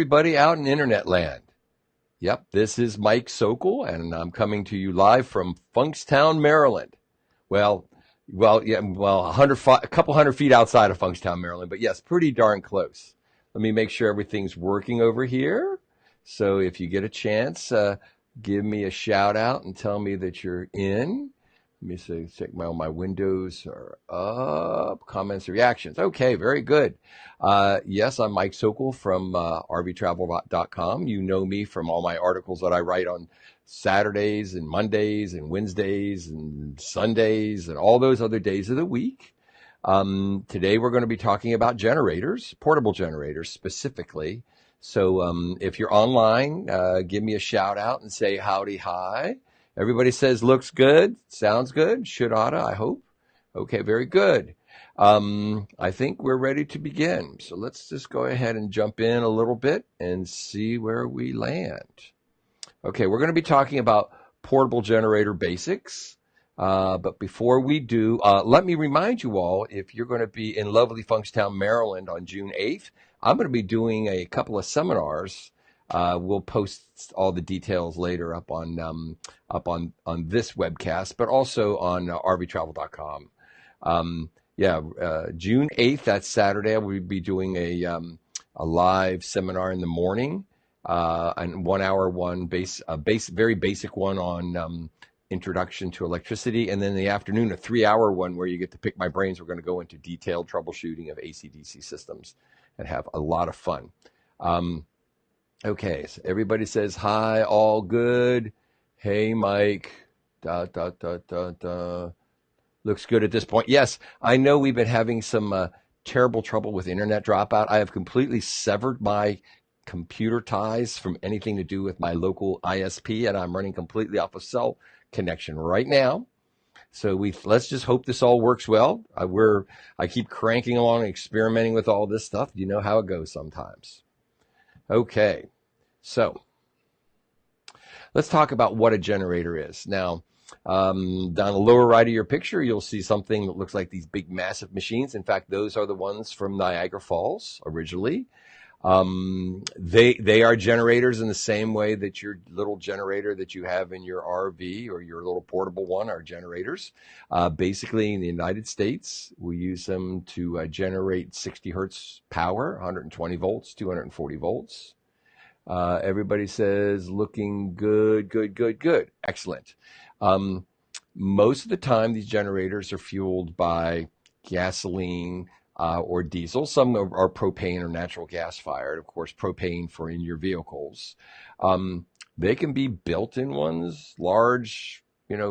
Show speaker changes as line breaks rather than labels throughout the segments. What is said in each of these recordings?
Everybody out in internet land. Yep, this is Mike Sokol, and I'm coming to you live from Funkstown, Maryland. Well, a couple hundred feet outside of Funkstown, Maryland, but yes, pretty darn close. Let me make sure everything's working over here. So if you get a chance, give me a shout out and tell me that you're in. Let me see, check my windows are up, comments, reactions. Okay, very good. Yes, I'm Mike Sokol from RVelectricity.com. You know me from all my articles that I write on Saturdays and Mondays and Wednesdays and Sundays and all those other days of the week. Today we're going to be talking about generators, portable generators specifically. So if you're online, give me a shout out and say howdy, hi. Everybody says looks good, sounds good, should, oughta, I hope. Okay, very good. I think we're ready to begin. So let's just go ahead and jump in a little bit and see where we land. Okay, we're going to be talking about portable generator basics. But before we do, let me remind you all, if you're going to be in lovely Funkstown, Maryland on June 8th, I'm going to be doing a couple of seminars. We'll post all the details later up on this webcast, but also on RVtravel.com. June 8th, that's Saturday, we'll be doing a live seminar in the morning, and 1 hour one very basic one on introduction to electricity, and then in the afternoon a 3-hour one where you get to pick my brains. We're going to go into detailed troubleshooting of AC/DC systems and have a lot of fun. Okay, so everybody says hi, all good. Hey, Mike. Looks good at this point. Yes, I know we've been having some terrible trouble with internet dropout. I have completely severed my computer ties from anything to do with my local ISP, and I'm running completely off a cell connection right now. So let's just hope this all works well. I keep cranking along and experimenting with all this stuff. You know how it goes sometimes. Okay, so let's talk about what a generator is. Now, down the lower right of your picture, you'll see something that looks like these big, massive machines. In fact, those are the ones from Niagara Falls originally. They are generators in the same way that your little generator that you have in your RV or your little portable one are generators. Basically, in the United States, we use them to generate 60 hertz power, 120 volts, 240 volts. Everybody says looking good, good, good, good. Excellent. Most of the time, these generators are fueled by gasoline, or diesel. Some are propane or natural gas fired. Of course, propane for in your vehicles. They can be built-in ones, large,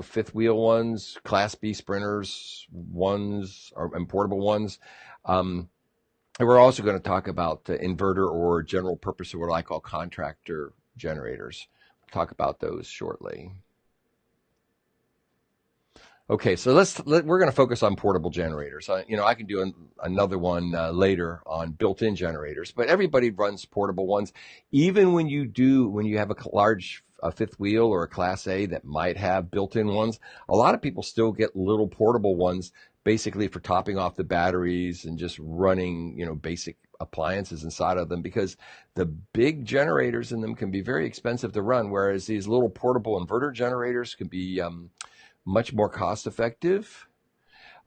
fifth wheel ones, Class B sprinters ones, and portable ones. And we're also going to talk about the inverter or general purpose, or what I call contractor generators. We'll talk about those shortly. Okay, so we're going to focus on portable generators. I can do another one later on built-in generators, but everybody runs portable ones. Even when you have a large fifth wheel or a Class A that might have built-in ones, a lot of people still get little portable ones, basically for topping off the batteries and just running, basic appliances inside of them, because the big generators in them can be very expensive to run, whereas these little portable inverter generators can be much more cost effective.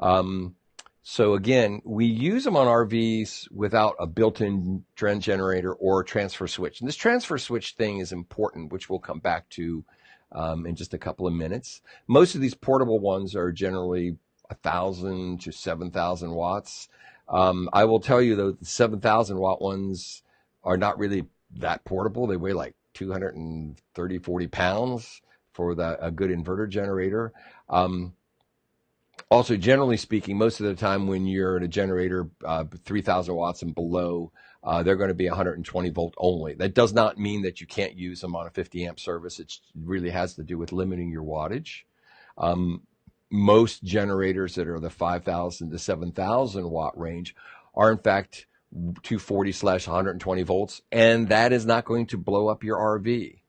So again, we use them on RVs without a built-in trend generator or transfer switch. And this transfer switch thing is important, which we'll come back to in just a couple of minutes. Most of these portable ones are generally 1,000 to 7,000 watts. I will tell you, though, the 7,000 watt ones are not really that portable. They weigh like 230, 40 pounds for a good inverter generator. Also, generally speaking, most of the time when you're in a generator 3,000 watts and below, they're going to be 120 volt only. That does not mean that you can't use them on a 50 amp service. It really has to do with limiting your wattage. Most generators that are the 5,000 to 7,000 watt range are in fact 240/120 volts, and that is not going to blow up your RV.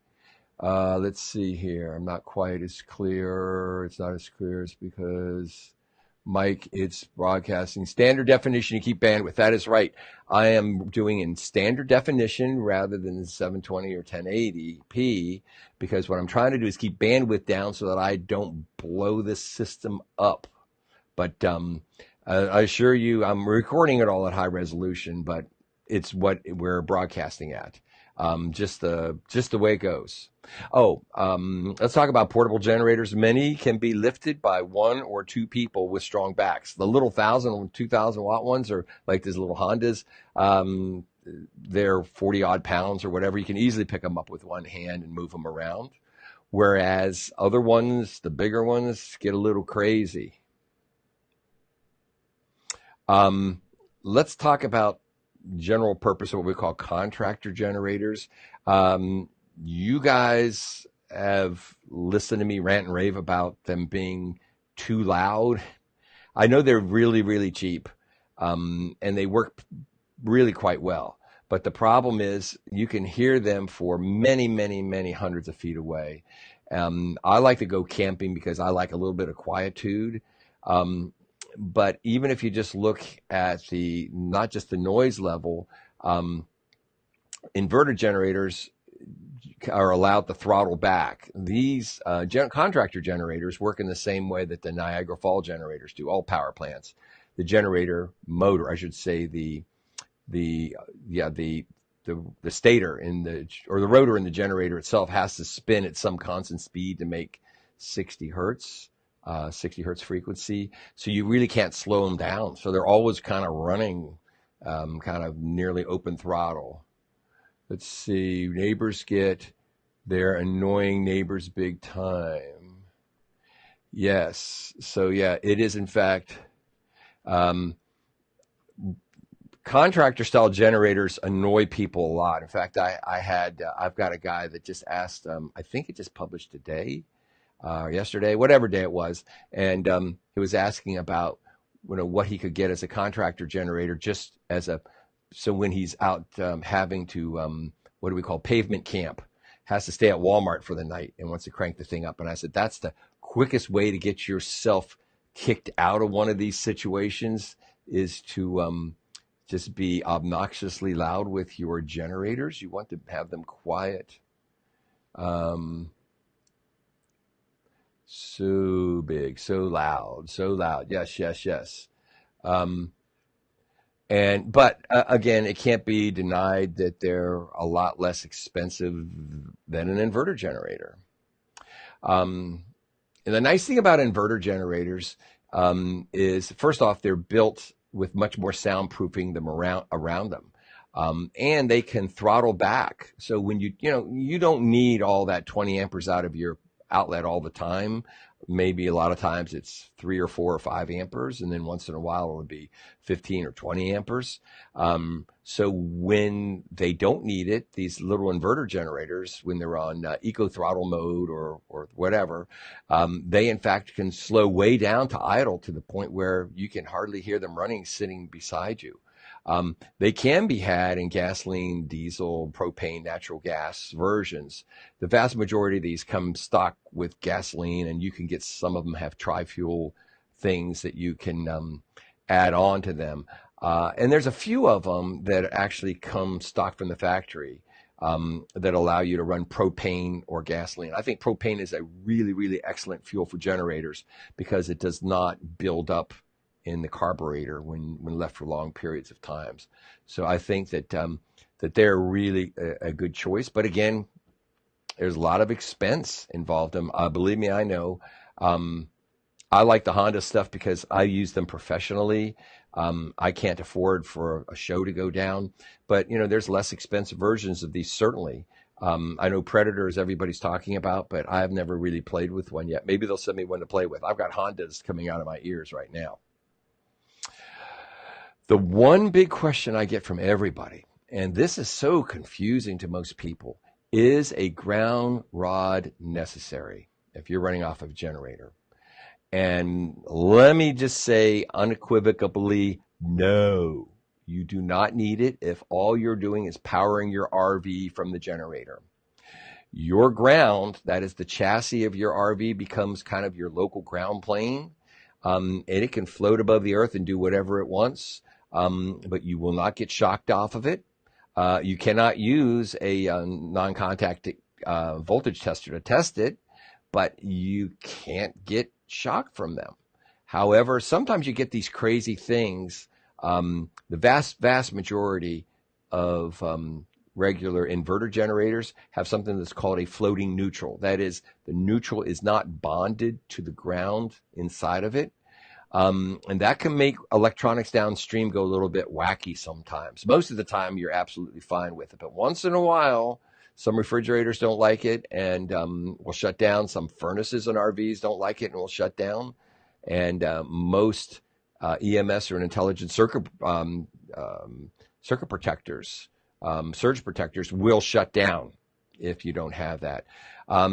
Let's see here. I'm not quite as clear. It's not as clear. It's because Mike, it's broadcasting. Standard definition, you keep bandwidth. That is right. I am doing in standard definition rather than 720 or 1080p because what I'm trying to do is keep bandwidth down so that I don't blow this system up. But I assure you, I'm recording it all at high resolution, but it's what we're broadcasting at. Just the way it goes. Let's talk about portable generators. Many can be lifted by 1 or 2 people with strong backs. The little 1,000 and 2,000 watt ones are like these little Hondas. They're 40 odd pounds or whatever. You can easily pick them up with one hand and move them around. Whereas other ones, the bigger ones, get a little crazy. Let's talk about general purpose, what we call contractor generators. You guys have listened to me rant and rave about them being too loud. I know they're really, really cheap, and they work really quite well. But the problem is you can hear them for many, many, many hundreds of feet away. I like to go camping because I like a little bit of quietude. But even if you just look at not just the noise level, inverter generators are allowed to throttle back. These contractor generators work in the same way that the Niagara Falls generators do, all power plants. The generator motor, I should say, the stator or the rotor in the generator itself has to spin at some constant speed to make 60 hertz. 60 hertz frequency, so you really can't slow them down. So they're always kind of running, kind of nearly open throttle. Let's see, neighbors they're annoying neighbors big time. Yes, so yeah, it is in fact, contractor style generators annoy people a lot. In fact, I've got a guy that just asked, I think it just published today, yesterday, whatever day it was, and he was asking about what he could get as a contractor generator, just so when he's out having to what do we call pavement camp, has to stay at Walmart for the night and wants to crank the thing up. And I said that's the quickest way to get yourself kicked out of one of these situations is to just be obnoxiously loud with your generators. You want to have them quiet. So big, so loud. Yes. But again, it can't be denied that they're a lot less expensive than an inverter generator. And the nice thing about inverter generators is, first off, they're built with much more soundproofing them around them. And they can throttle back. So when you don't need all that 20 amperes out of your outlet all the time. Maybe a lot of times it's 3 or 4 or 5 amperes, and then once in a while it'll be 15 or 20 amperes. So when they don't need it, these little inverter generators, when they're on eco throttle mode or whatever, they in fact can slow way down to idle to the point where you can hardly hear them running sitting beside you. They can be had in gasoline, diesel, propane, natural gas versions. The vast majority of these come stock with gasoline, and you can get some of them have tri-fuel things that you can add on to them. And there's a few of them that actually come stock from the factory that allow you to run propane or gasoline. I think propane is a really, really excellent fuel for generators because it does not build up in the carburetor when left for long periods of times. So I think that that they're really a good choice. But again, there's a lot of expense involved in them. Believe me, I know. I like the Honda stuff because I use them professionally. I can't afford for a show to go down, but there's less expensive versions of these certainly. I know Predators everybody's talking about, but I've never really played with one yet. Maybe they'll send me one to play with. I've got Hondas coming out of my ears right now. The one big question I get from everybody, and this is so confusing to most people, is a ground rod necessary if you're running off of a generator? And let me just say unequivocally, no, you do not need it if all you're doing is powering your RV from the generator. Your ground, that is the chassis of your RV, becomes kind of your local ground plane. and it can float above the earth and do whatever it wants, but you will not get shocked off of it. You cannot use a non-contact voltage tester to test it, but you can't get shock from them. However, sometimes you get these crazy things. The vast majority of regular inverter generators have something that's called a floating neutral. That is, the neutral is not bonded to the ground inside of it. And that can make electronics downstream go a little bit wacky sometimes. Most of the time, you're absolutely fine with it. But once in a while, some refrigerators don't like it and will shut down. Some furnaces and RVs don't like it and will shut down. And most EMS or intelligent circuit protectors, surge protectors will shut down if you don't have that.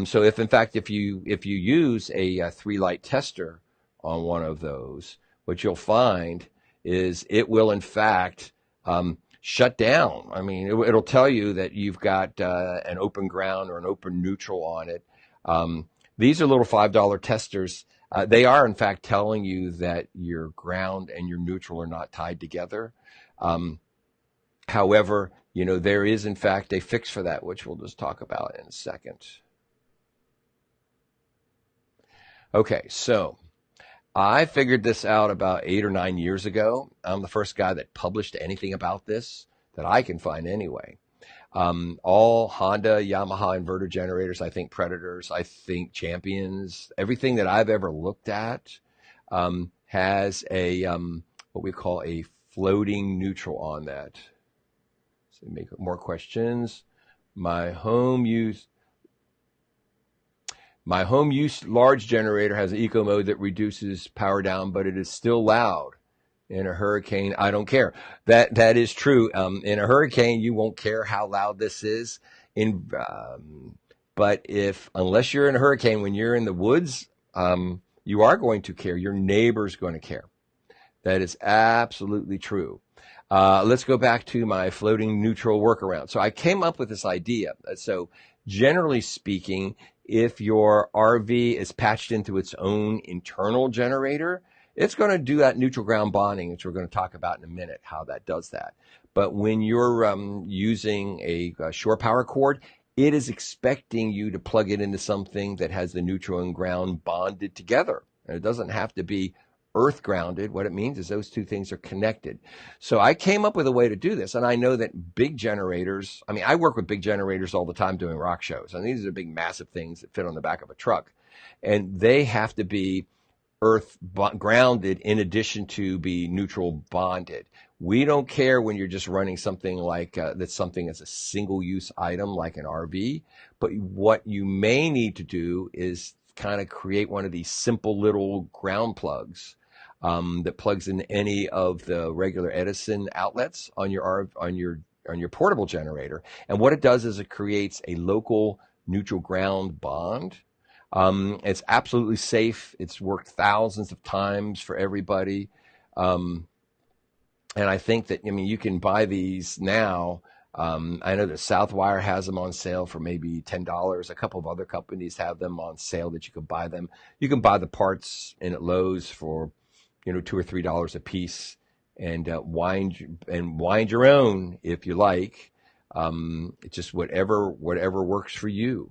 So if you use a 3-light tester on one of those, what you'll find is it will in fact shut down. I mean, it'll tell you that you've got an open ground or an open neutral on it. These are little $5 testers. They are in fact telling you that your ground and your neutral are not tied together. However, there is in fact a fix for that, which we'll just talk about in a second. Okay, so I figured this out about 8 or 9 years ago. I'm the first guy that published anything about this that I can find anyway. All Honda, Yamaha inverter generators, I think Predators, I think Champions, everything that I've ever looked at has a what we call a floating neutral on that. So make more questions. My home use large generator has an eco mode that reduces power down, but it is still loud. In a hurricane, I don't care. That is true. In a hurricane, you won't care how loud this is. But unless you're in a hurricane, when you're in the woods, you are going to care. Your neighbor's going to care. That is absolutely true. Let's go back to my floating neutral workaround. So I came up with this idea. So generally speaking, if your RV is patched into its own internal generator, it's going to do that neutral ground bonding, which we're going to talk about in a minute, how that does that. But when you're using a shore power cord, it is expecting you to plug it into something that has the neutral and ground bonded together. And it doesn't have to be earth grounded. What it means is those two things are connected. So I came up with a way to do this. And I know that big generators, I work with big generators all the time doing rock shows. And these are big, massive things that fit on the back of a truck. And they have to be earth grounded in addition to be neutral bonded. We don't care when you're just running something like that's something as a single use item like an RV, but what you may need to do is kind of create one of these simple little ground plugs that plugs in any of the regular Edison outlets on your portable generator. And what it does is it creates a local neutral ground bond. It's absolutely safe. It's worked thousands of times for everybody. And I think that, you can buy these now. I know that Southwire has them on sale for maybe $10. A couple of other companies have them on sale that you can buy them. You can buy the parts in at Lowe's for, $2 or $3 a piece and wind your own if you like. It's just whatever works for you.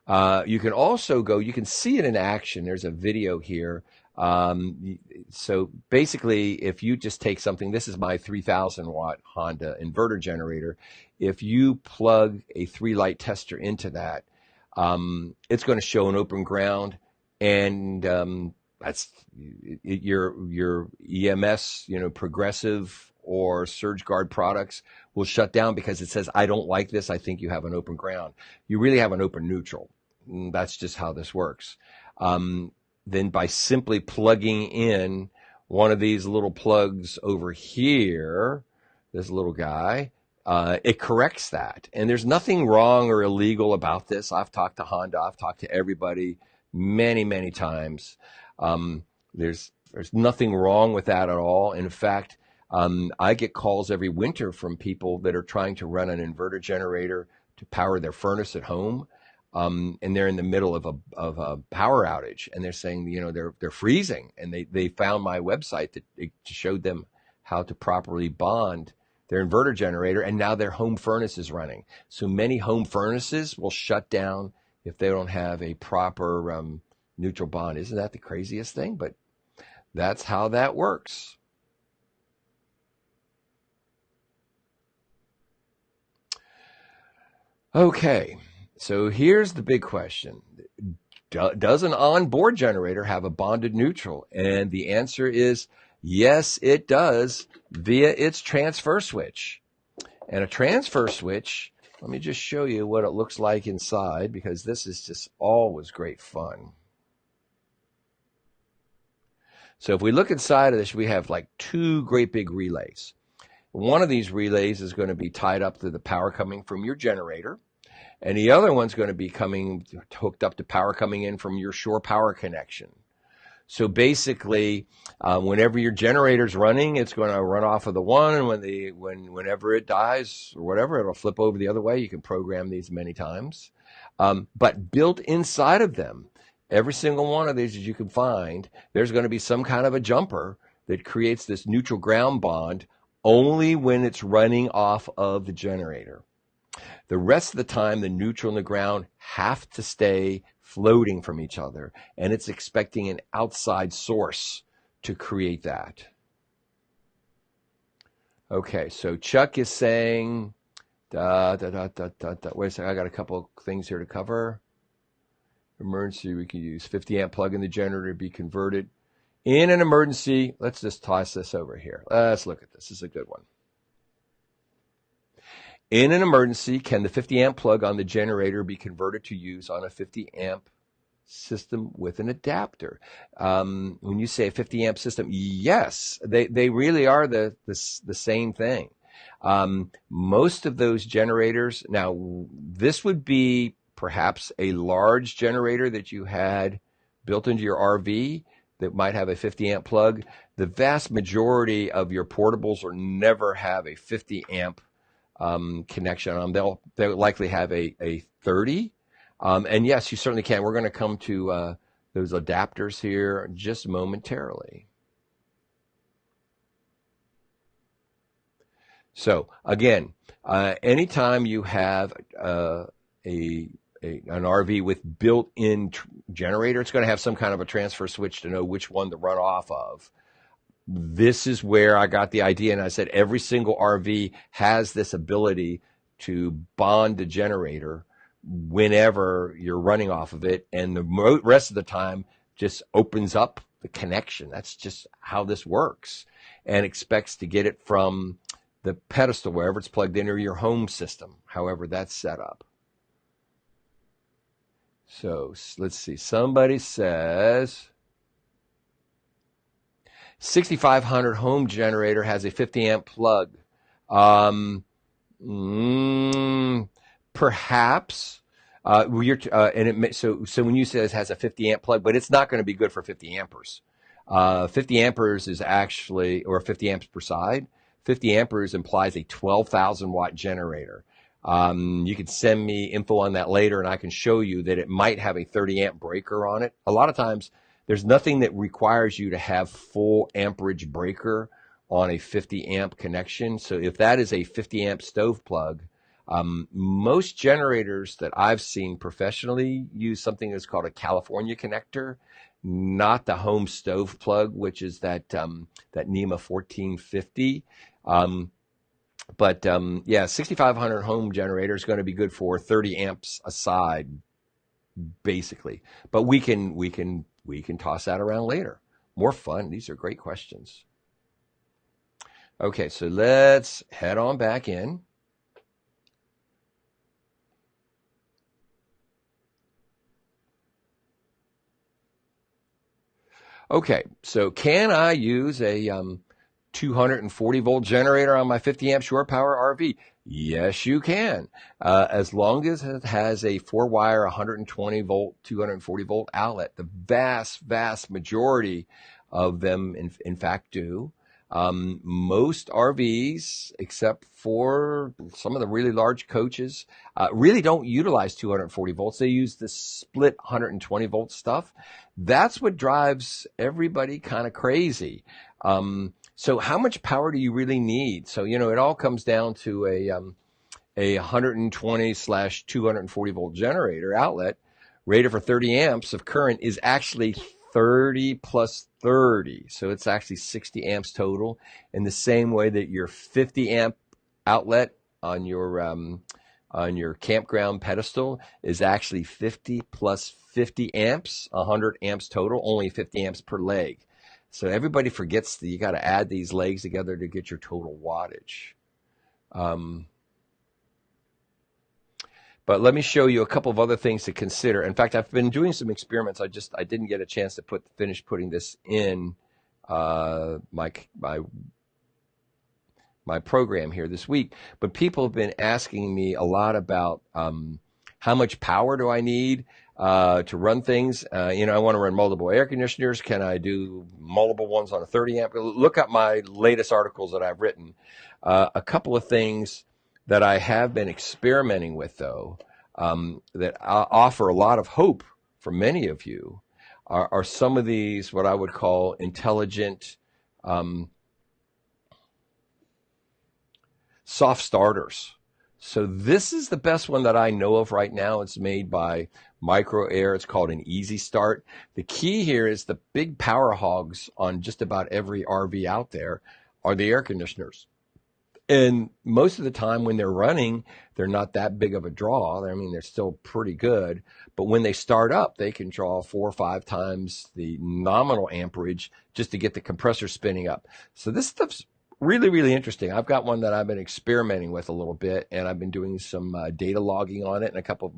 You can also you can see it in action. There's a video here. So basically, if you just take something, this is my 3,000 watt Honda inverter generator. If you plug a 3-light tester into that, it's going to show an open ground, and that's your EMS, Progressive or Surge Guard products will shut down because it says, I don't like this. I think you have an open ground. You really have an open neutral. That's just how this works. Then by simply plugging in one of these little plugs over here, this little guy, it corrects that. And there's nothing wrong or illegal about this. I've talked to Honda. I've talked to everybody many, many times. There's nothing wrong with that at all. In fact, I get calls every winter from people that are trying to run an inverter generator to power their furnace at home. and they're in the middle of a power outage, and they're saying, you know, they're freezing, and they found my website that it showed them how to properly bond their inverter generator, and now their home furnace is running. So many home furnaces will shut down if they don't have a proper neutral bond. Isn't that the craziest thing? But that's how that works. Okay, so here's the big question. Does an onboard generator have a bonded neutral? And the answer is yes, it does, via its transfer switch. And a transfer switch, let me just show you what it looks like inside, because this is just always great fun. So if we look inside of this, we have like two great big relays. One of these relays is going to be tied up to the power coming from your generator, and the other one's going to be hooked up to power coming in from your shore power connection. So basically, whenever your generator's running, it's going to run off of the one, and whenever it dies or whatever, it'll flip over the other way. You can program these many times. But built inside of them, every single one of these that you can find, there's going to be some kind of a jumper that creates this neutral ground bond only when it's running off of the generator. The rest of the time, the neutral and the ground have to stay floating from each other, and it's expecting an outside source to create that. Okay, so Chuck is saying, wait a second, I got a couple things here to cover. Emergency, we can use 50 amp plug in the generator to be converted. In an emergency, let's just toss this over here. Let's look at this. This is a good one. In an emergency, can the 50 amp plug on the generator be converted to use on a 50 amp system with an adapter? When you say a 50 amp system, yes, they really are the same thing. Most of those generators, now this would be perhaps a large generator that you had built into your RV that might have a 50 amp plug. The vast majority of your portables will never have a 50 amp connection on them. They'll likely have a 30. And yes, you certainly can. We're going to come to those adapters here just momentarily. So again, anytime you have an RV with built-in generator, it's going to have some kind of a transfer switch to know which one to run off of. This is where I got the idea, and I said every single RV has this ability to bond the generator whenever you're running off of it, and the rest of the time just opens up the connection. That's just how this works, and expects to get it from the pedestal, wherever it's plugged in, or your home system, however that's set up. So let's see. Somebody says 6500 home generator has a 50 amp plug. Perhaps. So when you say it has a 50 amp plug, but it's not going to be good for 50 amperes. 50 amperes is actually, or 50 amps per side. 50 amperes implies a 12,000 watt generator. You can send me info on that later, and I can show you that it might have a 30 amp breaker on it. A lot of times, there's nothing that requires you to have full amperage breaker on a 50 amp connection. So if that is a 50 amp stove plug, most generators that I've seen professionally use something that's called a California connector, not the home stove plug, which is that NEMA 1450. Yeah, 6500 home generator is going to be good for 30 amps a side, basically. But we can toss that around later. More fun. These are great questions. Okay, so let's head on back in. Okay, so can I use a 240 volt generator on my 50 amp shore power RV? Yes, you can. As long as it has a 4-wire 120 volt, 240 volt outlet. The vast majority of them, in fact, do. Most RVs, except for some of the really large coaches, really don't utilize 240 volts. They use the split 120 volt stuff. That's what drives everybody kind of crazy. So how much power do you really need? So, it all comes down to a 120/240 volt generator outlet rated for 30 amps of current is actually 30 plus 30. So it's actually 60 amps total, in the same way that your 50 amp outlet on your campground pedestal is actually 50 plus 50 amps, 100 amps total, only 50 amps per leg. So everybody forgets that you got to add these legs together to get your total wattage. But let me show you a couple of other things to consider. In fact, I've been doing some experiments. I didn't get a chance to finish putting this in my program here this week. But people have been asking me a lot about how much power do I need to run things. I want to run multiple air conditioners. Can I do multiple ones on a 30 amp? Look up my latest articles that I've written. A couple of things that I have been experimenting with, though, that offer a lot of hope for many of you, are some of these, what I would call intelligent soft starters. So this is the best one that I know of right now. It's made by Micro Air. It's called an Easy Start. The key here is the big power hogs on just about every RV out there are the air conditioners. And most of the time when they're running, they're not that big of a draw. I mean, they're still pretty good. But when they start up, they can draw 4 or 5 times the nominal amperage just to get the compressor spinning up. So this stuff's really, really interesting. I've got one that I've been experimenting with a little bit, and I've been doing some data logging on it, and a couple of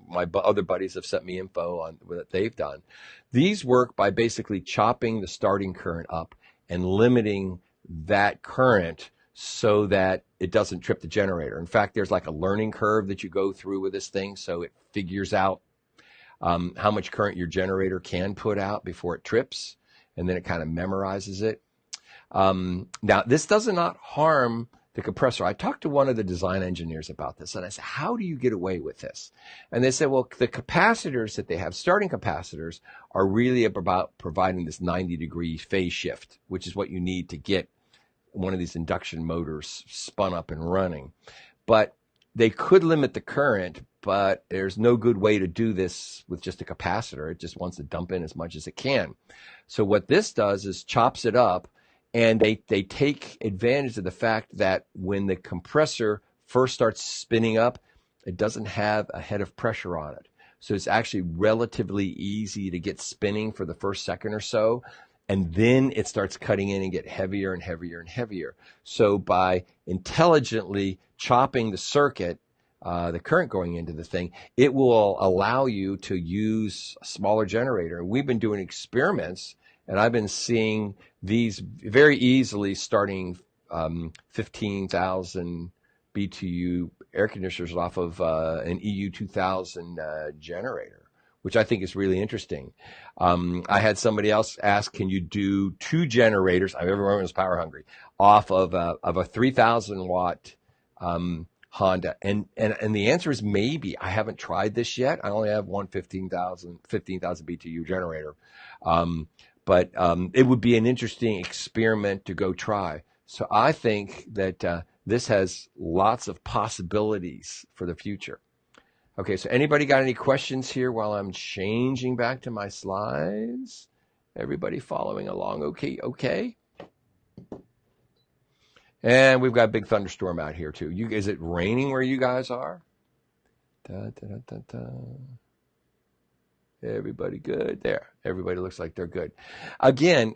my other buddies have sent me info on what they've done. These work by basically chopping the starting current up and limiting that current so that it doesn't trip the generator. In fact, there's like a learning curve that you go through with this thing, so it figures out how much current your generator can put out before it trips, and then it kind of memorizes it. Now, this does not harm the compressor. I talked to one of the design engineers about this, and I said, how do you get away with this? And they said, well, the capacitors that they have, starting capacitors, are really about providing this 90-degree phase shift, which is what you need to get one of these induction motors spun up and running. But they could limit the current, but there's no good way to do this with just a capacitor. It just wants to dump in as much as it can. So what this does is chops it up, and they take advantage of the fact that when the compressor first starts spinning up, it doesn't have a head of pressure on it. So it's actually relatively easy to get spinning for the first second or so. And then it starts cutting in and get heavier and heavier and heavier. So by intelligently chopping the circuit, the current going into the thing, it will allow you to use a smaller generator. We've been doing experiments, and I've been seeing these very easily starting 15,000 BTU air conditioners off of an EU 2000 generator, which I think is really interesting. I had somebody else ask, can you do 2 generators? Everyone was power hungry, off of a 3,000 watt Honda, and the answer is maybe. I haven't tried this yet. I only have one 15,000 BTU generator, but it would be an interesting experiment to go try. So I think that this has lots of possibilities for the future. Okay, so anybody got any questions here while I'm changing back to my slides? Everybody following along? Okay. And we've got a big thunderstorm out here too. Is it raining where you guys are? Everybody good? There. Everybody looks like they're good. Again,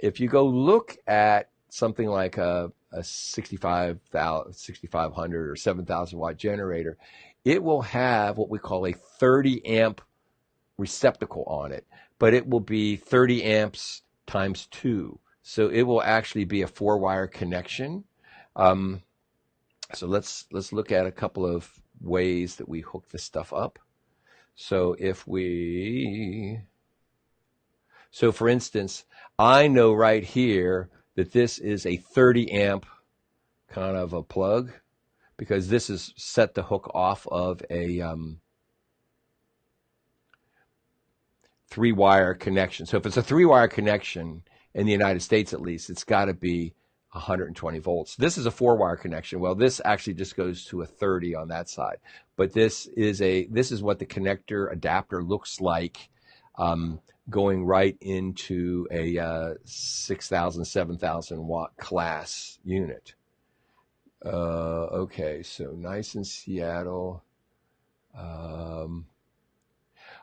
if you go look at something like a 6,500 or 7,000 watt generator, it will have what we call a 30 amp receptacle on it, but it will be 30 amps times 2. So it will actually be a 4-wire connection. So let's look at a couple of ways that we hook this stuff up. So for instance, I know right here that this is a 30 amp kind of a plug, because this is set to hook off of a 3-wire connection. So if it's a 3-wire connection in the United States, at least, it's got to be 120 volts. This is a 4-wire connection. Well, this actually just goes to a 30 on that side, but this is what the connector adapter looks like, going right into a 6,000, 7,000 watt class unit. Okay, so nice in Seattle.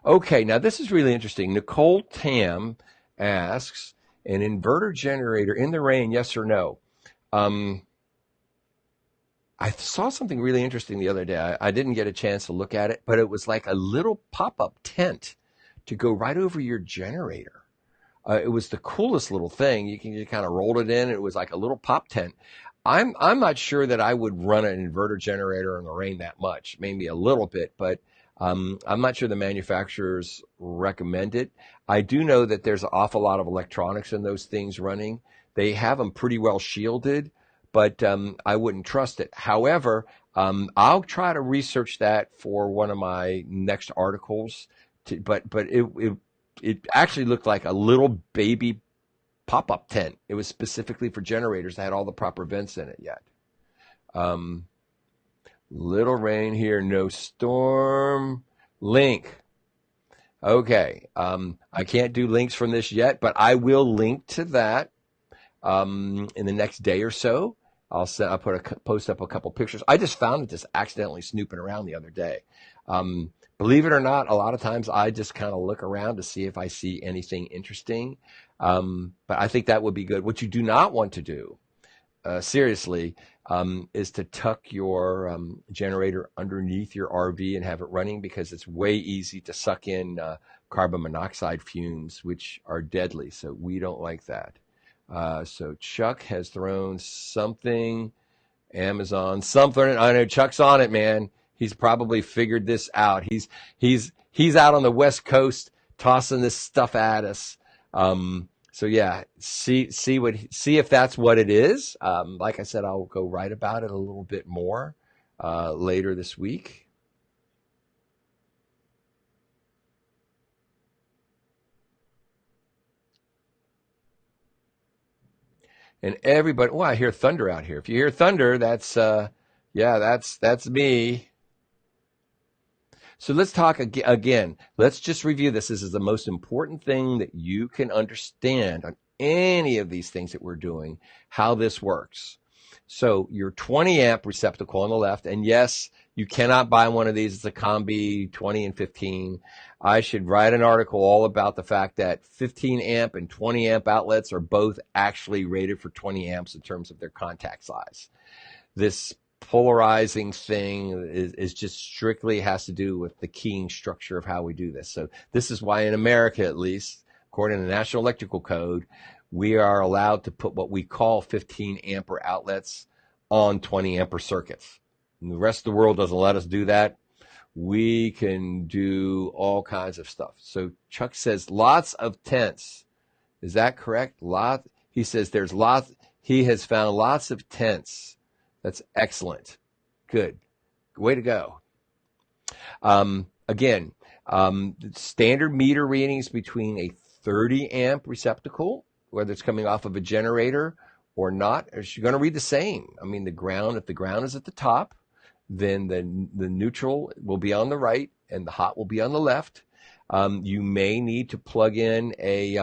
Okay, now this is really interesting. Nicole Tam asks, an inverter generator in the rain, yes or no? I saw something really interesting the other day. I didn't get a chance to look at it, but it was like a little pop-up tent to go right over your generator. It was the coolest little thing. You kind of rolled it in. It was like a little pop tent. I'm not sure that I would run an inverter generator in the rain that much. Maybe a little bit, but I'm not sure the manufacturers recommend it. I do know that there's an awful lot of electronics in those things running. They have them pretty well shielded, but I wouldn't trust it. However, I'll try to research that for one of my next articles. But it actually looked like a little baby pop-up tent. It was specifically for generators that had all the proper vents in it yet. Little rain here, no storm. Link. Okay. I can't do links from this yet, but I will link to that in the next day or so. I'll post up a couple pictures. I just found it just accidentally snooping around the other day. Believe it or not, a lot of times I just kind of look around to see if I see anything interesting. But I think that would be good. What you do not want to do, seriously, is to tuck your generator underneath your RV and have it running, because it's way easy to suck in carbon monoxide fumes, which are deadly. So we don't like that. So Chuck has thrown something, Amazon, something. I know Chuck's on it, man. He's probably figured this out. He's out on the West Coast tossing this stuff at us. So yeah, see if that's what it is. Like I said, I'll go write about it a little bit more later this week. And everybody, I hear thunder out here. If you hear thunder, that's me. So let's talk again. Let's just review this. This is the most important thing that you can understand on any of these things that we're doing, how this works. So your 20 amp receptacle on the left, and yes, you cannot buy one of these. It's a combi 20 and 15. I should write an article all about the fact that 15 amp and 20 amp outlets are both actually rated for 20 amps in terms of their contact size. This polarizing thing is just strictly has to do with the keying structure of how we do this. So this is why in America, at least, according to the National Electrical Code, we are allowed to put what we call 15 ampere outlets on 20 ampere circuits. And the rest of the world doesn't let us do that. We can do all kinds of stuff. So Chuck says lots of tents. Is that correct? He says there's lots. He has found lots of tents. That's excellent. Good. Way to go. Again, standard meter readings between a 30 amp receptacle, whether it's coming off of a generator or not, you're going to read the same. I mean, if the ground is at the top, then the neutral will be on the right and the hot will be on the left. You may need to plug in a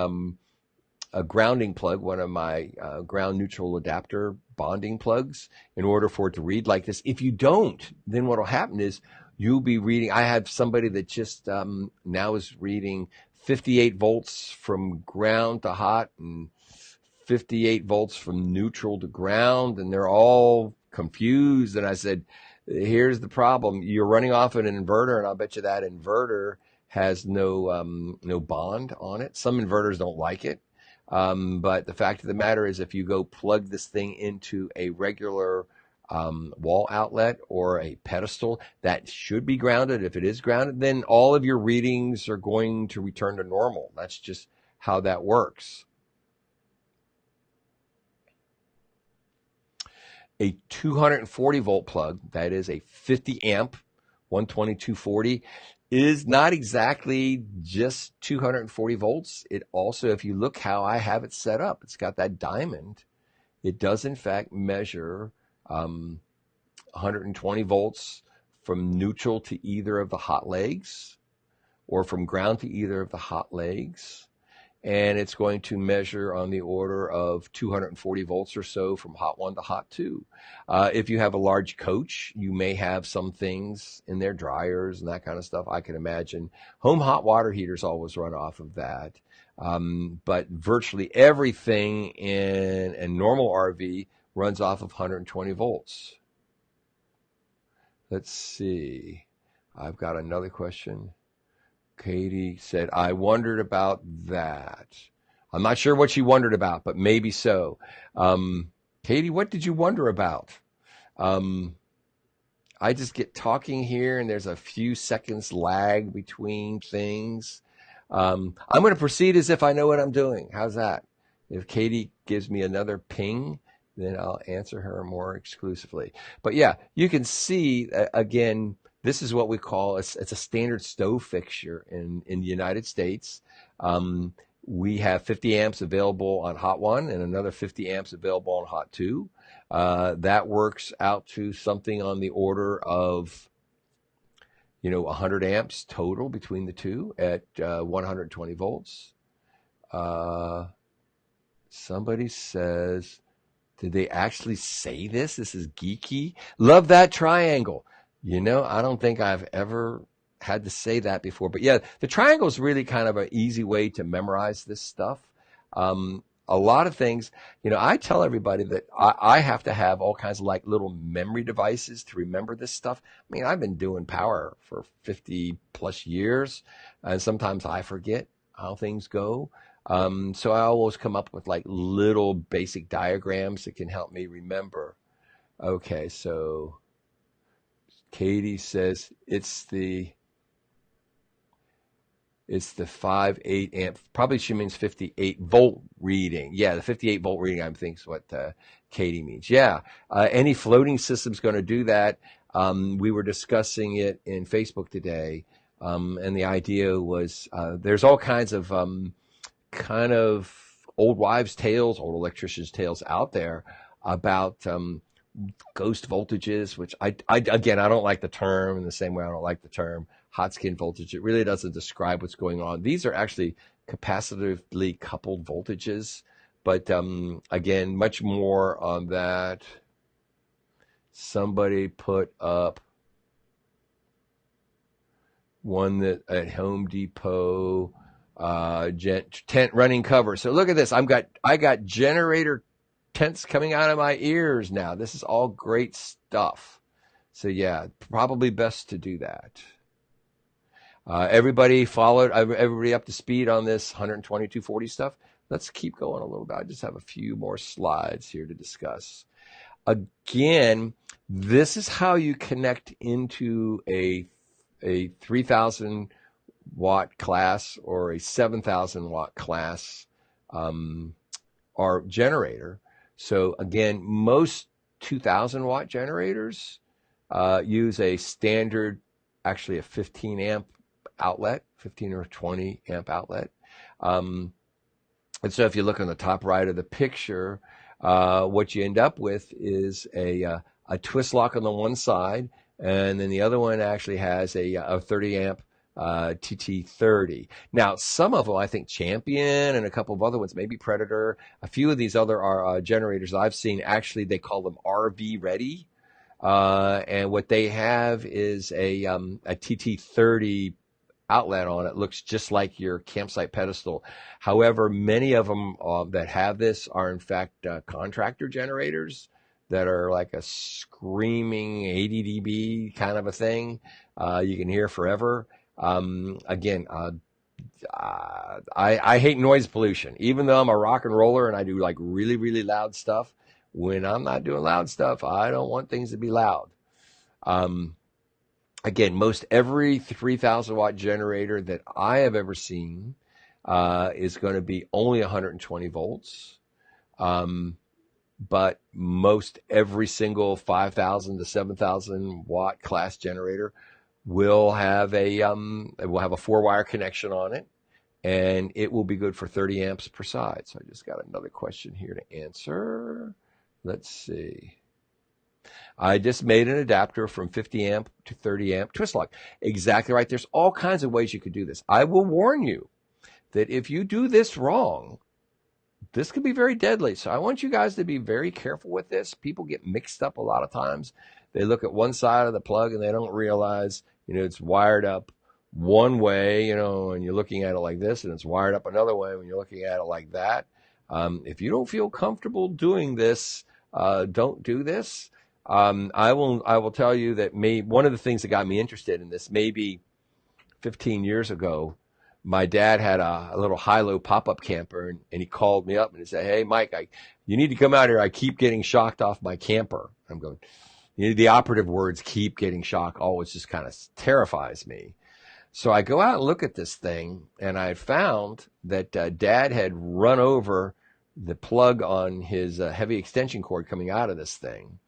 grounding plug, one of my ground neutral adapter bonding plugs, in order for it to read like this. If you don't, then what will happen is you'll be reading. I have somebody that just now is reading 58 volts from ground to hot and 58 volts from neutral to ground, and they're all confused. And I said, here's the problem. You're running off an inverter, and I'll bet you that inverter has no bond on it. Some inverters don't like it. But the fact of the matter is, if you go plug this thing into a regular wall outlet or a pedestal, that should be grounded. If it is grounded, then all of your readings are going to return to normal. That's just how that works. A 240 volt plug, that is a 50 amp 12240, is not exactly just 240 volts. It also, if you look how I have it set up, it's got that diamond. It does in fact measure 120 volts from neutral to either of the hot legs, or from ground to either of the hot legs. And it's going to measure on the order of 240 volts or so from hot 1 to hot 2. If you have a large coach, you may have some things in their dryers and that kind of stuff. I can imagine home hot water heaters always run off of that. But virtually everything in a normal RV runs off of 120 volts. Let's see. I've got another question. Katie said, I wondered about that. I'm not sure what she wondered about, but maybe so. Katie, what did you wonder about? I just get talking here, and there's a few seconds lag between things. I'm going to proceed as if I know what I'm doing. How's that? If Katie gives me another ping, then I'll answer her more exclusively. But yeah, you can see, again, this is what we call, it's a standard stove fixture in the United States. We have 50 amps available on hot 1 and another 50 amps available on hot 2. That works out to something on the order of 100 amps total between the two at 120 volts. Somebody says, did they actually say this? This is geeky. Love that triangle. I don't think I've ever had to say that before. But yeah, the triangle is really kind of an easy way to memorize this stuff. A lot of things, I tell everybody that I have to have all kinds of like little memory devices to remember this stuff. I mean, I've been doing power for 50 plus years, and sometimes I forget how things go. So I always come up with like little basic diagrams that can help me remember. Okay, so Katie says it's the 5.8 amp. Probably she means 58 volt reading. Yeah, the 58 volt reading, I think, is what Katie means. Yeah, any floating system's going to do that. We were discussing it in Facebook today, and the idea was there's all kinds of kind of old wives' tales, old electricians' tales out there about ghost voltages, which I don't like the term in the same way I don't like the term hot skin voltage. It really doesn't describe what's going on. These are actually capacitively coupled voltages, but again, much more on that. Somebody put up one that at Home Depot, tent running cover. So look at this. I got generator tents coming out of my ears now. This is all great stuff. So yeah, probably best to do that. Everybody up to speed on this 12240 stuff. Let's keep going a little bit. I just have a few more slides here to discuss. Again, this is how you connect into a 3,000 watt class or a 7,000 watt class or generator. So again, most 2,000 watt generators use a standard, actually a 15 amp outlet, 15 or 20 amp outlet. And so if you look on the top right of the picture, what you end up with is a twist lock on the one side, and then the other one actually has a 30 amp TT30. Now, some of them, I think Champion and a couple of other ones, maybe Predator, a few of these other generators I've seen, actually they call them RV ready. And what they have is a TT30 outlet on it. Looks just like your campsite pedestal. However, many of them that have this are in fact Contractor generators that are like a screaming 80 dB kind of a thing. You can hear forever. Again, I hate noise pollution. Even though I'm a rock and roller and I do like really, really loud stuff, when I'm not doing loud stuff, I don't want things to be loud. Again, most every 3,000 watt generator that I have ever seen is going to be only 120 volts. but most every single 5,000 to 7,000 watt class generator will have a 4-wire connection on it, and it will be good for 30 amps per side. So I just got another question here to answer. Let's see. I just made an adapter from 50 amp to 30 amp twist lock. Exactly right. There's all kinds of ways you could do this. I will warn you that if you do this wrong, this could be very deadly. So I want you guys to be very careful with this. People get mixed up a lot of times. They look at one side of the plug and they don't realize, it's wired up one way, and you're looking at it like this, and it's wired up another way when you're looking at it like that. If you don't feel comfortable doing this, don't do this. I will tell you that one of the things that got me interested in this, maybe 15 years ago, my dad had a little high-low pop-up camper, and he called me up and he said, "Hey, Mike, you need to come out here. I keep getting shocked off my camper." I'm going, the operative words, keep getting shocked, always just kind of terrifies me. So I go out and look at this thing, and I found that Dad had run over the plug on his heavy extension cord coming out of this thing.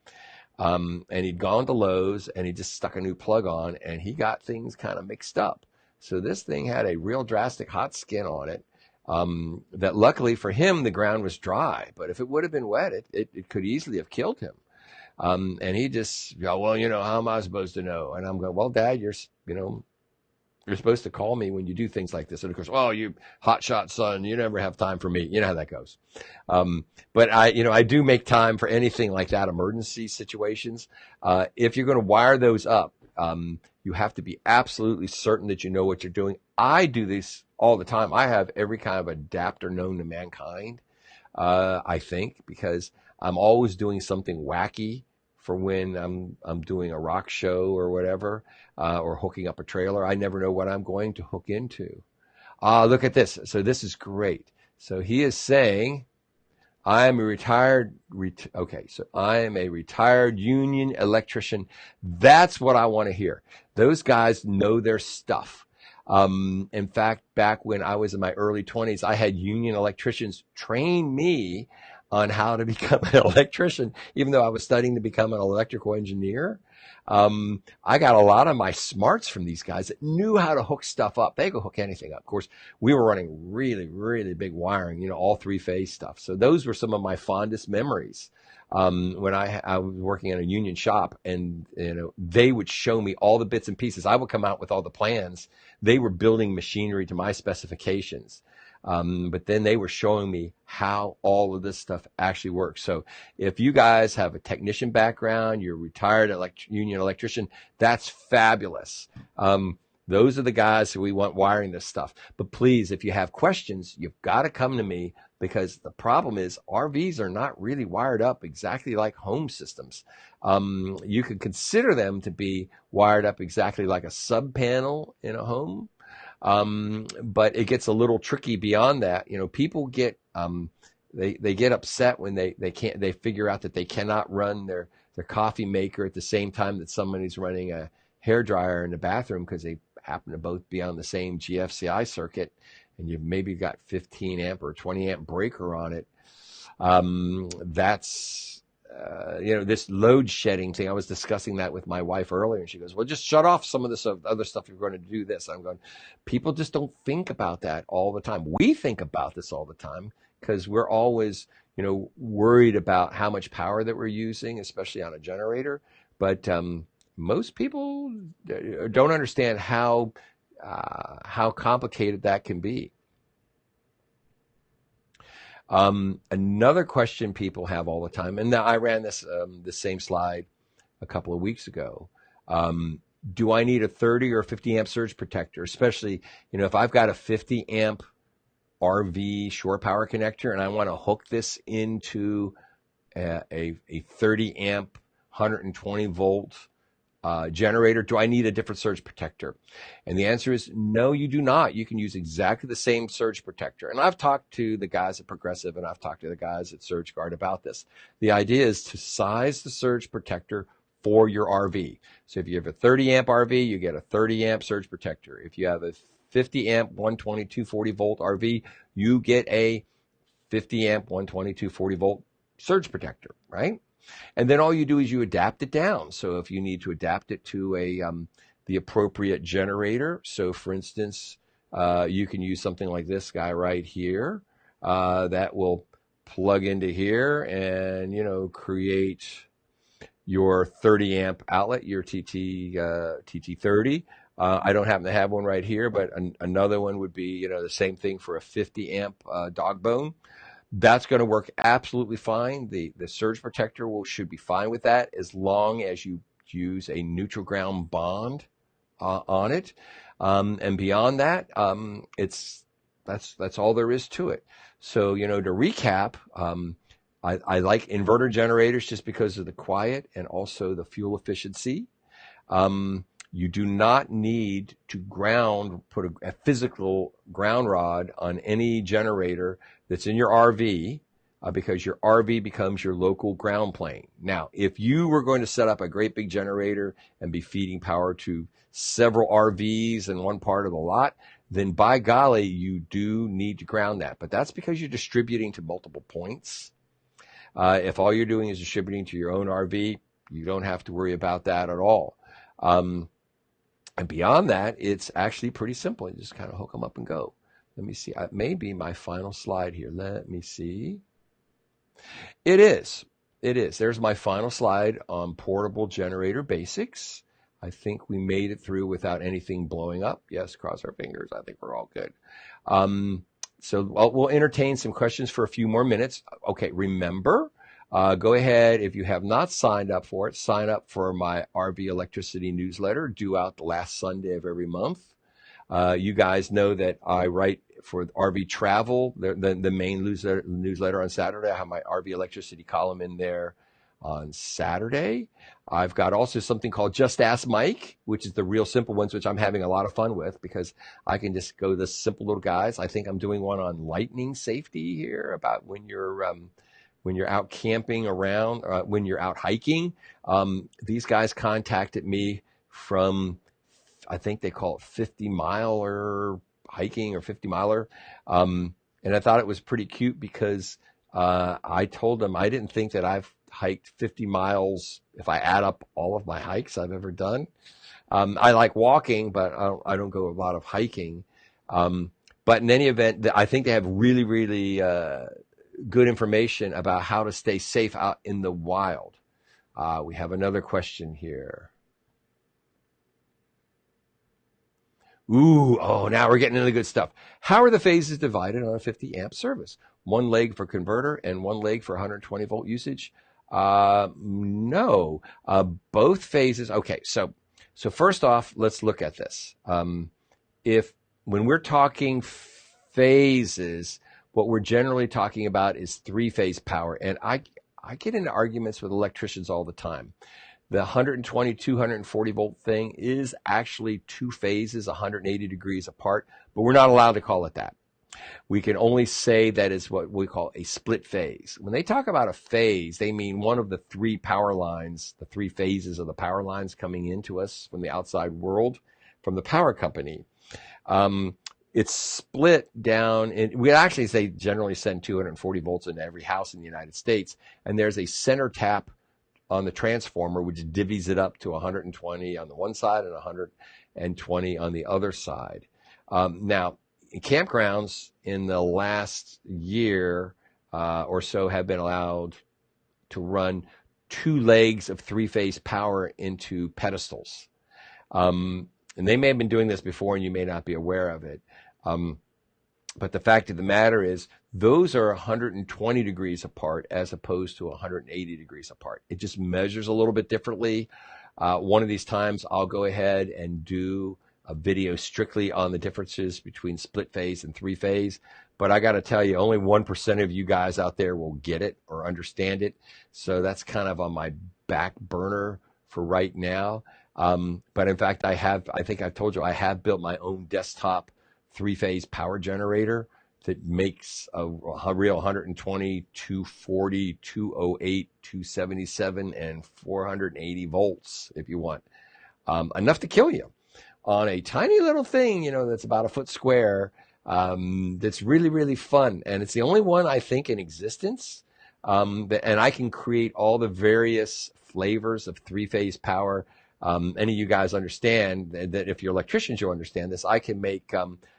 And he'd gone to Lowe's, and he just stuck a new plug on, and he got things kind of mixed up. So this thing had a real drastic hot skin on it, that luckily for him, the ground was dry. But if it would have been wet, it could easily have killed him. And he just, well, how am I supposed to know? And I'm going, well, Dad, you're supposed to call me when you do things like this. And of course, oh, you hotshot son, you never have time for me. You know how that goes. But I do make time for anything like that, emergency situations. If you're going to wire those up, you have to be absolutely certain that you know what you're doing. I do this all the time. I have every kind of adapter known to mankind, I think, because I'm always doing something wacky for when I'm doing a rock show or whatever, or hooking up a trailer. I never know what I'm going to hook into. Look at this. So this is great. So he is saying, I am a retired union electrician. That's what I want to hear. Those guys know their stuff. In fact, back when I was in my early 20s, I had union electricians train me on how to become an electrician, even though I was studying to become an electrical engineer. I got a lot of my smarts from these guys that knew how to hook stuff up. They could hook anything up. Of course, we were running really, really big wiring, all 3-phase stuff. So those were some of my fondest memories. When I was working in a union shop, and they would show me all the bits and pieces. I would come out with all the plans. They were building machinery to my specifications. But then they were showing me how all of this stuff actually works. So if you guys have a technician background, you're a retired union electrician, that's fabulous. Those are the guys who we want wiring this stuff. But please, if you have questions, you've got to come to me, because the problem is RVs are not really wired up exactly like home systems. You could consider them to be wired up exactly like a sub panel in a home. But it gets a little tricky beyond that. People get, they get upset when they figure out that they cannot run their coffee maker at the same time that somebody's running a hair dryer in the bathroom, because they happen to both be on the same GFCI circuit, and you've maybe got 15 amp or 20 amp breaker on it. That's, this load shedding thing. I was discussing that with my wife earlier, and she goes, well, just shut off some of this other stuff. You're going to do this. I'm going, people just don't think about that all the time. We think about this all the time because we're always, worried about how much power that we're using, especially on a generator. But most people don't understand how complicated that can be. Another question people have all the time, and I ran this the same slide a couple of weeks ago. Do I need a 30 or 50 amp surge protector? Especially, if I've got a 50 amp RV shore power connector and I want to hook this into a 30 amp 120 volt generator, do I need a different surge protector? And the answer is no, you do not. You can use exactly the same surge protector. And I've talked to the guys at Progressive, and I've talked to the guys at SurgeGuard about this. The idea is to size the surge protector for your RV. So if you have a 30 amp RV, you get a 30 amp surge protector. If you have a 50 amp 120 240 volt RV, you get a 50 amp 120 240 volt surge protector, right? And then all you do is you adapt it down. So if you need to adapt it to the appropriate generator, so for instance, you can use something like this guy right here that will plug into here and, you know, create your 30 amp outlet, your TT30. I don't happen to have one right here, but another one would be, you know, the same thing for a 50 amp dog bone. That's going to work absolutely fine. The surge protector should be fine with that as long as you use a neutral ground bond on it. And beyond that, that's all there is to it. So, you know, to recap, I like inverter generators just because of the quiet and also the fuel efficiency. You do not need to put a physical ground rod on any generator that's in your RV because your RV becomes your local ground plane. Now, if you were going to set up a great big generator and be feeding power to several RVs in one part of the lot, then by golly, you do need to ground that. But that's because you're distributing to multiple points. If all you're doing is distributing to your own RV, you don't have to worry about that at all. And beyond that, it's actually pretty simple. You just kind of hook them up and go. Let me see. It may be my final slide here. Let me see. It is. It is. There's my final slide on portable generator basics. I think we made it through without anything blowing up. Yes, cross our fingers. I think we're all good. So we'll entertain some questions for a few more minutes. Okay, remember, go ahead. If you have not signed up for it, sign up for my RV Electricity newsletter due out the last Sunday of every month. You guys know that I write for RV Travel, the main newsletter on Saturday. I have my RV Electricity column in there on Saturday. I've got also something called Just Ask Mike, which is the real simple ones, which I'm having a lot of fun with because I can just go this simple little guys. I think I'm doing one on lightning safety here about when you're out camping around, when you're out hiking. These guys contacted me from, I think they call it 50-miler hiking or 50-miler. And I thought it was pretty cute because I told them I didn't think that I've hiked 50 miles if I add up all of my hikes I've ever done. I like walking, but I don't go a lot of hiking. But in any event, I think they have really, really good information about how to stay safe out in the wild. We have another question here. Now we're getting into the good stuff. How are the phases divided on a 50 amp service? One leg for converter and one leg for 120 volt usage? No, both phases. Okay. So first off, let's look at this. When we're talking phases, what we're generally talking about is three-phase power. And I get into arguments with electricians all the time. The 120, 240 volt thing is actually two phases, 180 degrees apart, but we're not allowed to call it that. We can only say that is what we call a split phase. When they talk about a phase, they mean one of the three power lines, the three phases of the power lines coming into us from the outside world, from the power company. It's split down, and we actually say generally send 240 volts into every house in the United States, and there's a center tap on the transformer, which divvies it up to 120 on the one side and 120 on the other side. Now, campgrounds in the last year or so have been allowed to run two legs of three-phase power into pedestals. And they may have been doing this before, and you may not be aware of it. But the fact of the matter is, those are 120 degrees apart as opposed to 180 degrees apart. It just measures a little bit differently. One of these times, I'll go ahead and do a video strictly on the differences between split phase and three phase. But I got to tell you, only 1% of you guys out there will get it or understand it. So that's kind of on my back burner for right now. But in fact, I think I've told you, I have built my own desktop three-phase power generator that makes a real 120, 240, 208, 277, and 480 volts if you want. Enough to kill you on a tiny little thing, that's about a foot square. That's really, really fun. And it's the only one I think in existence. And I can create all the various flavors of three-phase power. Any of you guys understand that if you're electricians, you'll understand this. I can make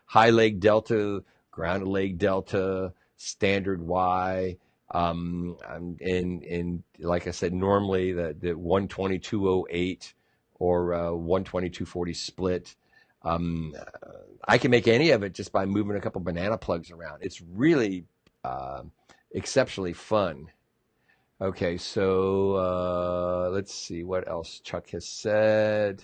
high leg delta, grounded leg delta, standard Y, and like I said, normally the 12208 or 12240 split. I can make any of it just by moving a couple banana plugs around. It's really exceptionally fun. Okay, so let's see what else Chuck has said.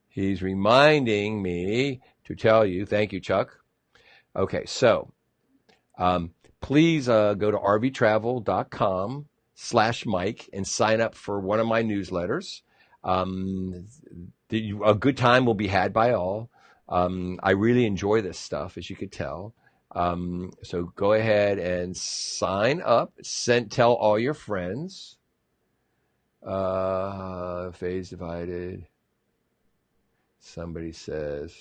He's reminding me to tell you, thank you, Chuck. Okay, so please go to rvtravel.com/Mike and sign up for one of my newsletters. A good time will be had by all. I really enjoy this stuff, as you could tell. So go ahead and sign up. Tell all your friends. Phase divided. Somebody says,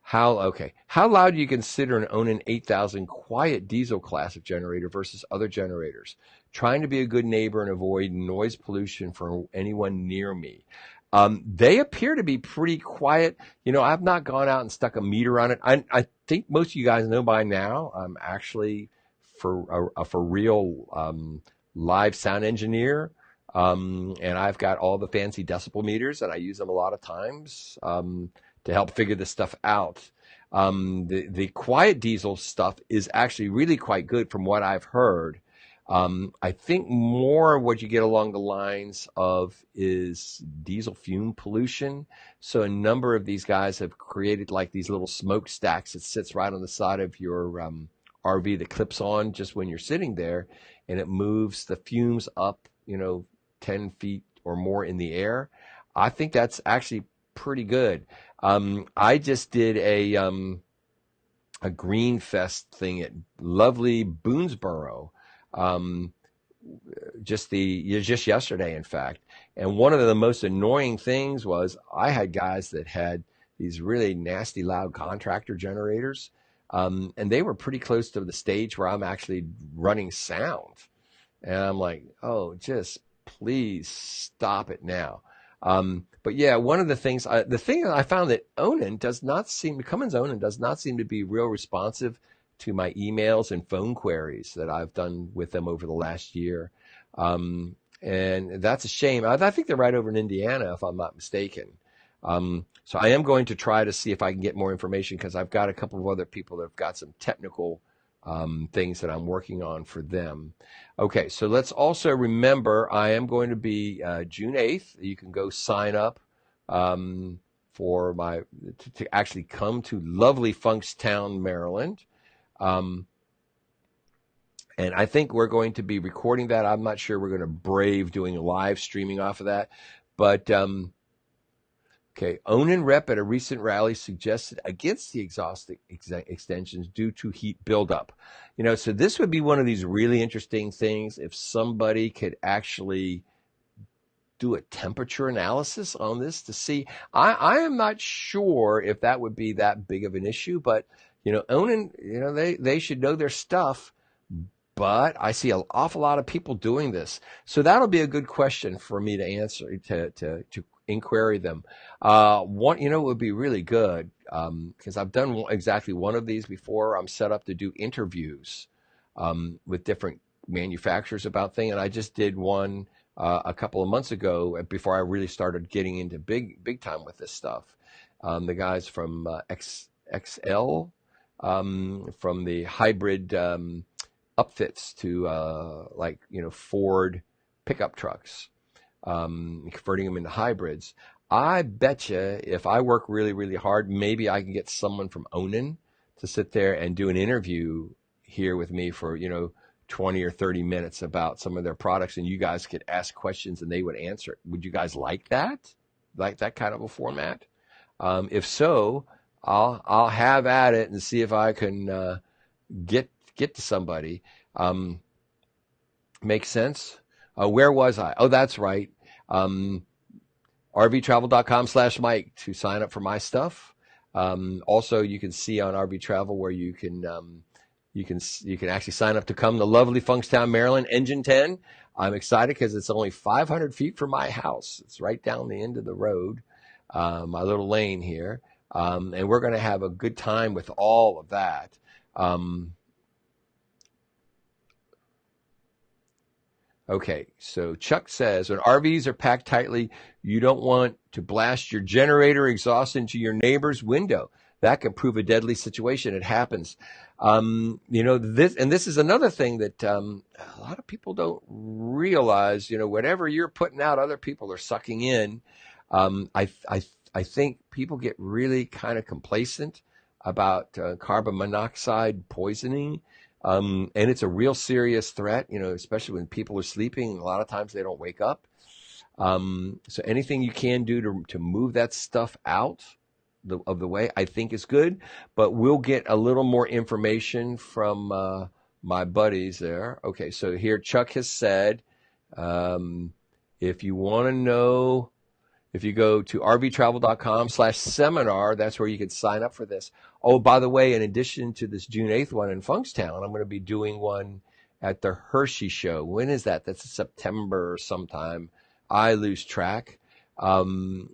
how loud do you consider an Onan 8000 quiet diesel class of generator versus other generators? Trying to be a good neighbor and avoid noise pollution for anyone near me. They appear to be pretty quiet. I've not gone out and stuck a meter on it. I think most of you guys know by now, I'm actually for real live sound engineer. And I've got all the fancy decibel meters, and I use them a lot of times to help figure this stuff out. The quiet diesel stuff is actually really quite good from what I've heard. I think more what you get along the lines of is diesel fume pollution. So a number of these guys have created like these little smokestacks that sits right on the side of your RV that clips on just when you're sitting there, and it moves the fumes up, 10 feet or more in the air. I think that's actually pretty good. I just did a Green Fest thing at lovely Boonesboro. Just yesterday, in fact. And one of the most annoying things was I had guys that had these really nasty loud Contractor generators, and they were pretty close to the stage where I'm actually running sound. And I'm like, oh, just please stop it now. But yeah, one of the things, the thing that I found that Cummins Onan does not seem to be real responsive to my emails and phone queries that I've done with them over the last year. And that's a shame. I think they're right over in Indiana, if I'm not mistaken. So I am going to try to see if I can get more information, because I've got a couple of other people that have got some technical things that I'm working on for them. Okay, so let's also remember I am going to be June 8th. You can go sign up for to actually come to lovely Funkstown, Maryland. And I think we're going to be recording that. I'm not sure we're going to brave doing live streaming off of that. But, okay, Onan rep at a recent rally suggested against the exhaust extensions due to heat buildup. So this would be one of these really interesting things if somebody could actually do a temperature analysis on this to see. I am not sure if that would be that big of an issue, but Onan, they should know their stuff, but I see an awful lot of people doing this. So that'll be a good question for me to answer, to inquiry them. What would be really good, because I've done exactly one of these before. I'm set up to do interviews with different manufacturers about things, and I just did one a couple of months ago before I really started getting into big time with this stuff. The guys from XL, from the hybrid upfits to Ford pickup trucks, converting them into hybrids. I bet you if I work really, really hard, maybe I can get someone from Onan to sit there and do an interview here with me for 20 or 30 minutes about some of their products, and you guys could ask questions and they would answer it. Would you guys like that? Like that kind of a format? If so, I'll have at it and see if I can get to somebody. Make sense? Where was I? Oh, that's right. RVtravel.com/Mike to sign up for my stuff. Also, you can see on RV Travel where you can actually sign up to come to lovely Funkstown, Maryland, Engine 10. I'm excited because it's only 500 feet from my house. It's right down the end of the road, my little lane here. And we're going to have a good time with all of that. Okay, so Chuck says, when RVs are packed tightly, you don't want to blast your generator exhaust into your neighbor's window. That can prove a deadly situation. It happens. This is another thing that a lot of people don't realize. Whatever you're putting out, other people are sucking in. I think people get really kind of complacent about carbon monoxide poisoning. And it's a real serious threat, especially when people are sleeping. A lot of times they don't wake up. So anything you can do to move that stuff out of the way, I think is good. But we'll get a little more information from my buddies there. Okay, so here Chuck has said, if you want to know, if you go to rvtravel.com/seminar, that's where you can sign up for this. Oh, by the way, in addition to this June 8th one in Funkstown, I'm going to be doing one at the Hershey Show. When is that? That's September sometime. I lose track. And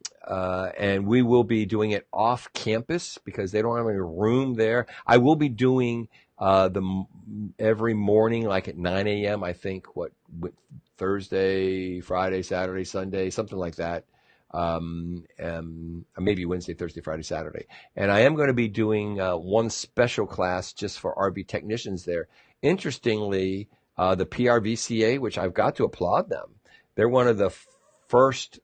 we will be doing it off campus because they don't have any room there. I will be doing every morning, like at 9 a.m., I think, Thursday, Friday, Saturday, Sunday, something like that. Maybe Wednesday, Thursday, Friday, Saturday. And I am going to be doing one special class just for RV technicians there. Interestingly, the PRVCA, which I've got to applaud them, they're one of the first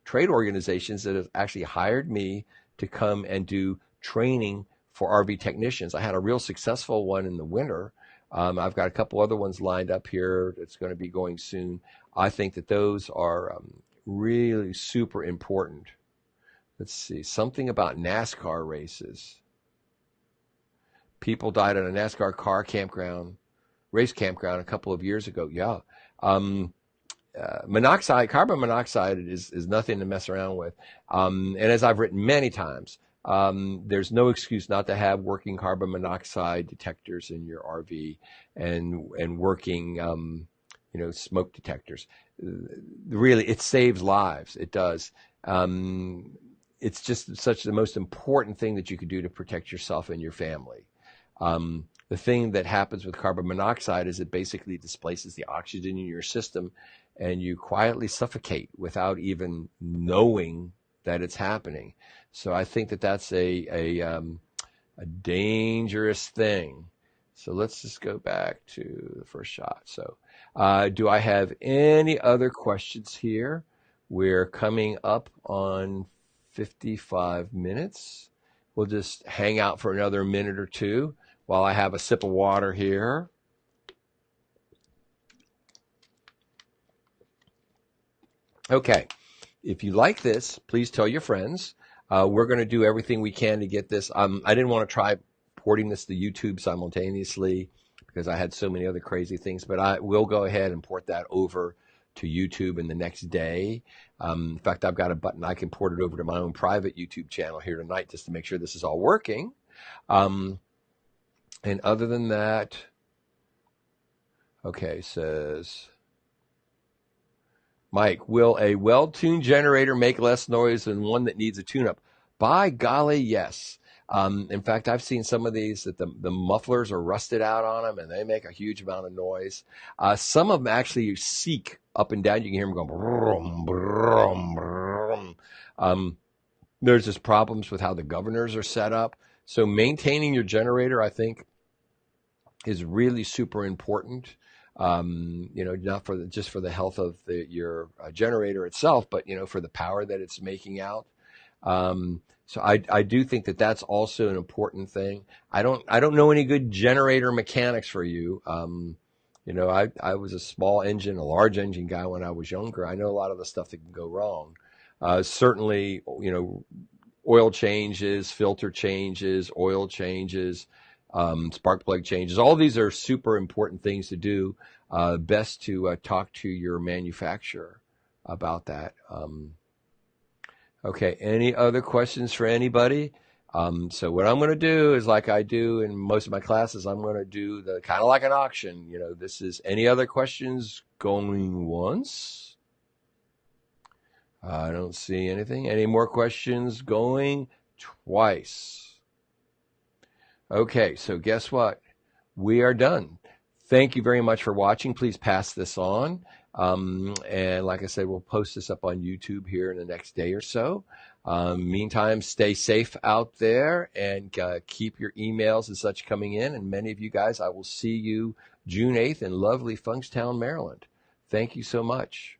trade organizations that have actually hired me to come and do training for RV technicians. I had a real successful one in the winter. I've got a couple other ones lined up here that's going to be going soon. I think that those are really super important. Let's see, something about NASCAR races. People died at a NASCAR race campground a couple of years ago. Yeah. Carbon monoxide is nothing to mess around with. And as I've written many times, there's no excuse not to have working carbon monoxide detectors in your RV and working, smoke detectors. Really, it saves lives. It does. It's just such the most important thing that you could do to protect yourself and your family. The thing that happens with carbon monoxide is it basically displaces the oxygen in your system and you quietly suffocate without even knowing that it's happening. So I think that that's a dangerous thing. So let's just go back to the first shot. So do I have any other questions here? We're coming up on 55 minutes. We'll just hang out for another minute or two while I have a sip of water here. Okay, if you like this, please tell your friends. We're going to do everything we can to get this. I didn't want to try porting this to YouTube simultaneously because I had so many other crazy things, but I will go ahead and port that over to YouTube in the next day. In fact, I've got a button. I can port it over to my own private YouTube channel here tonight just to make sure this is all working. And other than that, okay, says Mike, will a well-tuned generator make less noise than one that needs a tune-up? By golly, yes. In fact, I've seen some of these that the mufflers are rusted out on them and they make a huge amount of noise. Some of them actually seek up and down. You can hear them going brum, brum, brum. There's just problems with how the governors are set up. So maintaining your generator, I think, is really super important. Not just for the health of your generator itself, but for the power that it's making out. So I do think that that's also an important thing. I don't know any good generator mechanics for you. I was a large engine guy when I was younger. I know a lot of the stuff that can go wrong. Certainly, oil changes, filter changes, oil changes, spark plug changes. All these are super important things to do. Best to talk to your manufacturer about that. Okay, any other questions for anybody? So what I'm going to do is like I do in most of my classes, I'm going to do the kind of like an auction. You know, this is any other questions going once? I don't see anything. Any more questions going twice? Okay, so guess what? We are done. Thank you very much for watching. Please pass this on. And like I said, we'll post this up on YouTube here in the next day or so. Meantime, stay safe out there and keep your emails and such coming in. And many of you guys, I will see you June 8th in lovely Funkstown, Maryland. Thank you so much.